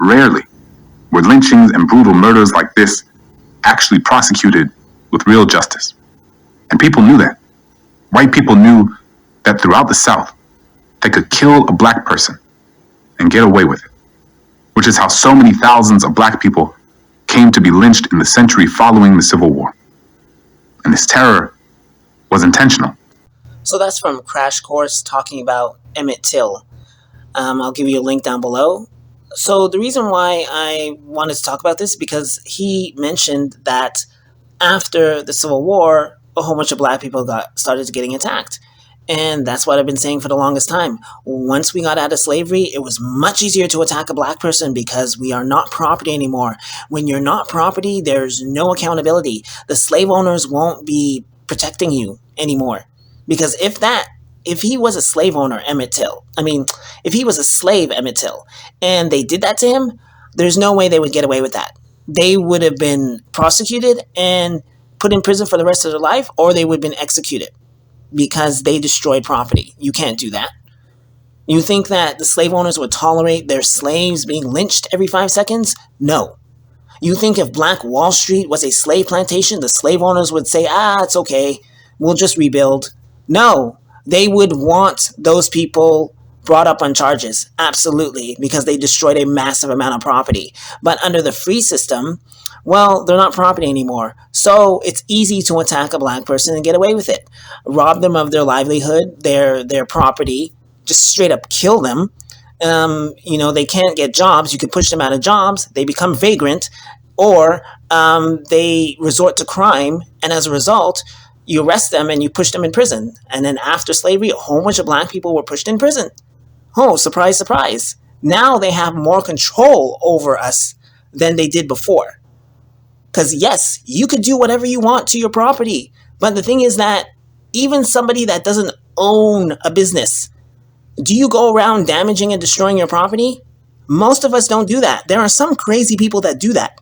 Rarely were lynchings and brutal murders like this actually prosecuted with real justice. And people knew that. White people knew that throughout the South, they could kill a black person and get away with it, which is how so many thousands of black people came to be lynched in the century following the Civil War. And this terror was intentional. So that's from Crash Course talking about Emmett Till. I'll give you a link down below. So the reason why I wanted to talk about this is because he mentioned that after the Civil War, a whole bunch of black people started getting attacked. And that's what I've been saying for the longest time. Once we got out of slavery, it was much easier to attack a black person because we are not property anymore. When you're not property, there's no accountability. The slave owners won't be protecting you anymore. Because if he was a slave owner, if he was a slave, Emmett Till, and they did that to him, there's no way they would get away with that. They would have been prosecuted and put in prison for the rest of their life, or they would have been executed because they destroyed property. You can't do that. You think that the slave owners would tolerate their slaves being lynched every 5 seconds? No. You think if Black Wall Street was a slave plantation, the slave owners would say, it's okay, we'll just rebuild? No. They would want those people brought up on charges, absolutely, because they destroyed a massive amount of property. But under the free system, well, they're not property anymore. So it's easy to attack a black person and get away with it. Rob them of their livelihood, their property, just straight up kill them. They can't get jobs. You can push them out of jobs. They become vagrant, or they resort to crime. And as a result, you arrest them and you push them in prison. And then after slavery, a whole bunch of black people were pushed in prison. Oh, surprise, surprise. Now they have more control over us than they did before. Because yes, you could do whatever you want to your property. But the thing is that even somebody that doesn't own a business, do you go around damaging and destroying your property? Most of us don't do that. There are some crazy people that do that.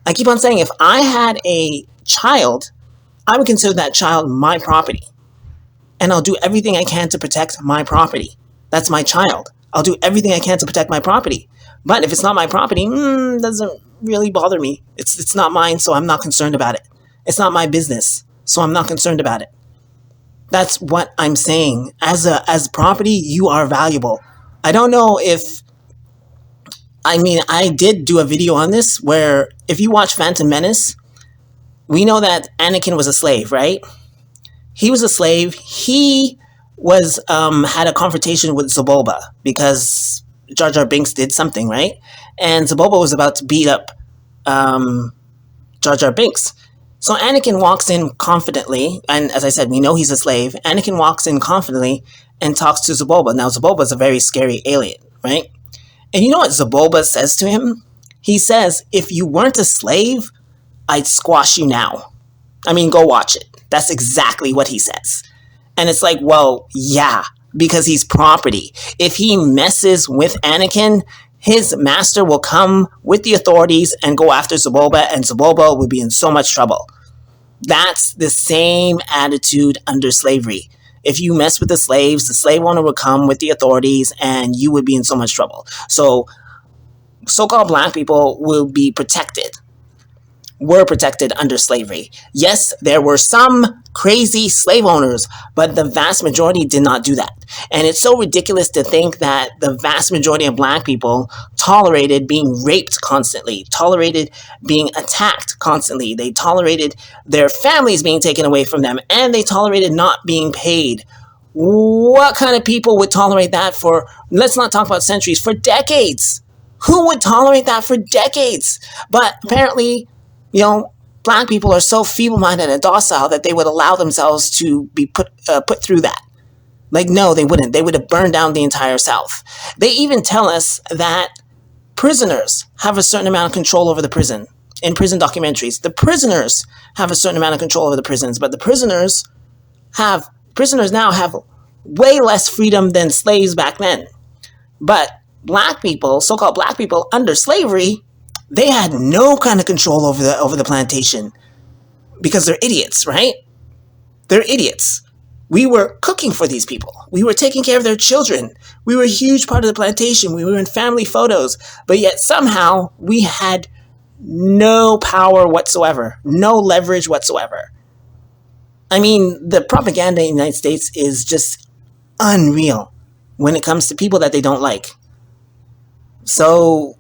I keep on saying, if I had a child, I would consider that child my property. And I'll do everything I can to protect my property. That's my child. I'll do everything I can to protect my property. But if it's not my property, doesn't really bother me. It's not mine, so I'm not concerned about it. It's not my business, so I'm not concerned about it. That's what I'm saying. As property, you are valuable. I don't know if... I did do a video on this where if you watch Phantom Menace, we know that Anakin was a slave, right? He was a slave. He was had a confrontation with Zabulba because Jar Jar Binks did something, right? And Zabulba was about to beat up Jar Jar Binks. So Anakin walks in confidently, and as I said, we know he's a slave. Anakin walks in confidently and talks to Zabulba. Now, Zabulba is a very scary alien, right? And you know what Zabulba says to him? He says, if you weren't a slave, I'd squash you now. Go watch it. That's exactly what he says. And it's like, well, yeah, because he's property. If he messes with Anakin, his master will come with the authorities and go after Zabulba, and Zabulba will be in so much trouble. That's the same attitude under slavery. If you mess with the slaves, the slave owner will come with the authorities and you would be in so much trouble. So so-called black people will be protected. Were protected under slavery. Yes, there were some crazy slave owners, but the vast majority did not do that. And it's so ridiculous to think that the vast majority of black people tolerated being raped constantly, tolerated being attacked constantly. They tolerated their families being taken away from them, and they tolerated not being paid. What kind of people would tolerate that for, let's not talk about centuries, for decades? Who would tolerate that for decades? But apparently, black people are so feeble-minded and docile that they would allow themselves to be put through that. Like, no, they wouldn't. They would have burned down the entire South. They even tell us that prisoners have a certain amount of control over the prison. In prison documentaries, the prisoners have a certain amount of control over the prisons, but the prisoners now have way less freedom than slaves back then. But black people, so-called black people under slavery, they had no kind of control over the plantation because they're idiots, right? They're idiots. We were cooking for these people. We were taking care of their children. We were a huge part of the plantation. We were in family photos. But yet somehow we had no power whatsoever, no leverage whatsoever. I mean, the propaganda in the United States is just unreal when it comes to people that they don't like. So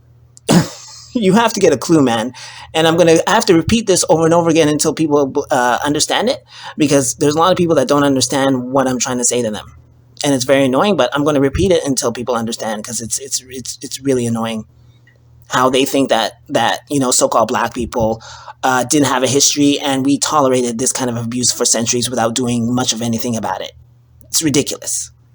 you have to get a clue, man. And I have to repeat this over and over again until people understand it, because there's a lot of people that don't understand what I'm trying to say to them, and it's very annoying. But I'm going to repeat it until people understand, because it's really annoying how they think that so-called black people didn't have a history, and we tolerated this kind of abuse for centuries without doing much of anything about it. It's ridiculous.